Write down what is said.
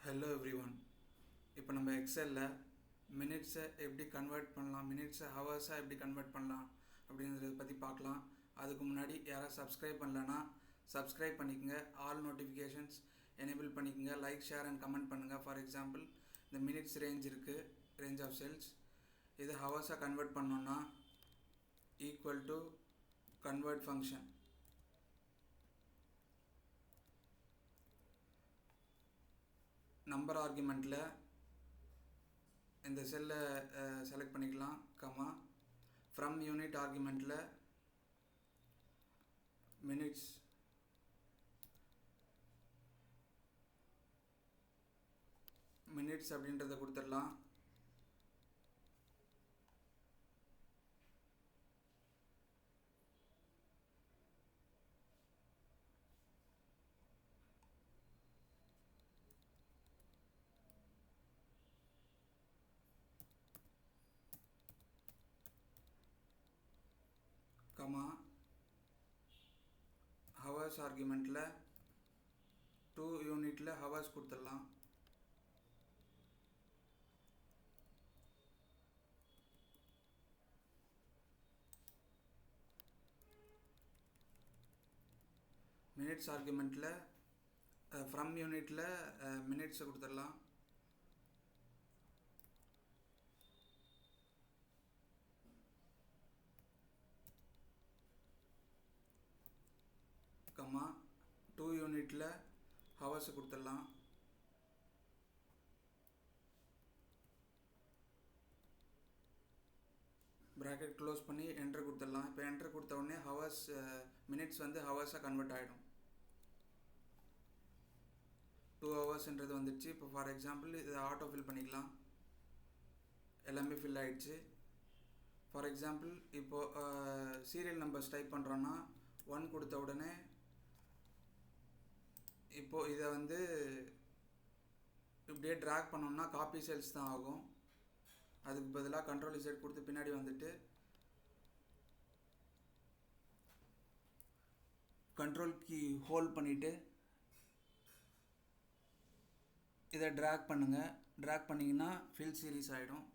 Hello everyone. இப்போ நம்ம எக்ஸலில் மினிட்ஸை எப்படி கன்வெர்ட் பண்ணலாம், மினிட்ஸை ஹவர்ஸாக எப்படி கன்வெர்ட் பண்ணலாம் அப்படின்றத பற்றி பார்க்கலாம். அதுக்கு முன்னாடி யாராவது சப்ஸ்கிரைப் பண்ணலன்னா சப்ஸ்கிரைப் பண்ணிக்கோங்க, ஆல் நோட்டிஃபிகேஷன்ஸ் எனேபிள் பண்ணிக்கோங்க, லைக் ஷேர் அண்ட் கமெண்ட் பண்ணுங்கள். ஃபார் எக்ஸாம்பிள் இந்த மினிட்ஸ் ரேஞ்ச் இருக்குது, ரேஞ்ச் ஆஃப் செல்ஸ். இது ஹவர்ஸாக கன்வெர்ட் பண்ணோன்னா equal to convert function. Number ஆர்குமெண்ட்டில் இந்த செல்லை செலக்ட் பண்ணிக்கலாம், கமா ஃப்ரம் யூனிட் ஆர்குமெண்ட்டில் மினிட்ஸ் அப்படின்றத கொடுத்துடலாம். கமா ஹவர்ஸ் ஆர்குமெண்ட்டில் 2 யூனிட்டில் ஹவர்ஸ் கொடுத்துடலாம். மினிட்ஸ் ஆர்குமெண்ட்டில் ஃப்ரம் யூனிட்டில் மினிட்ஸை கொடுத்துடலாம். கமா 2 யூனிட்டில் ஹவர்ஸை கொடுத்துடலாம். ப்ராக்கெட் க்ளோஸ் பண்ணி என்ட்ரு கொடுத்துடலாம். இப்போ என்ட்ரு கொடுத்த உடனே ஹவர்ஸ் மினிட்ஸ் வந்து ஹவர்ஸாக கன்வெர்ட் ஆகிடும். 2 ஹவர்ஸ்ன்றது வந்துடுச்சு. இப்போ ஃபார் எக்ஸாம்பிள் இதை ஆட்டோ ஃபில் பண்ணிக்கலாம். எல்லாமே ஃபில் ஆகிடுச்சு. ஃபார் எக்ஸாம்பிள் இப்போது சீரியல் நம்பர்ஸ் டைப் பண்ணுறோன்னா 1 கொடுத்த உடனே இப்போது இதை வந்து இப்படியே ட்ராக் பண்ணோம்னா காப்பி செல்ஸ் தான் ஆகும். அதுக்கு பதிலாக கண்ட்ரோல் இசட் கொடுத்து பின்னாடி வந்துட்டு கண்ட்ரோல் கீ ஹோல்ட் பண்ணிவிட்டு இதை ட்ராக் பண்ணுங்கள். ட்ராக் பண்ணிங்கன்னா ஃபில் சீரீஸ் ஆகிடும்.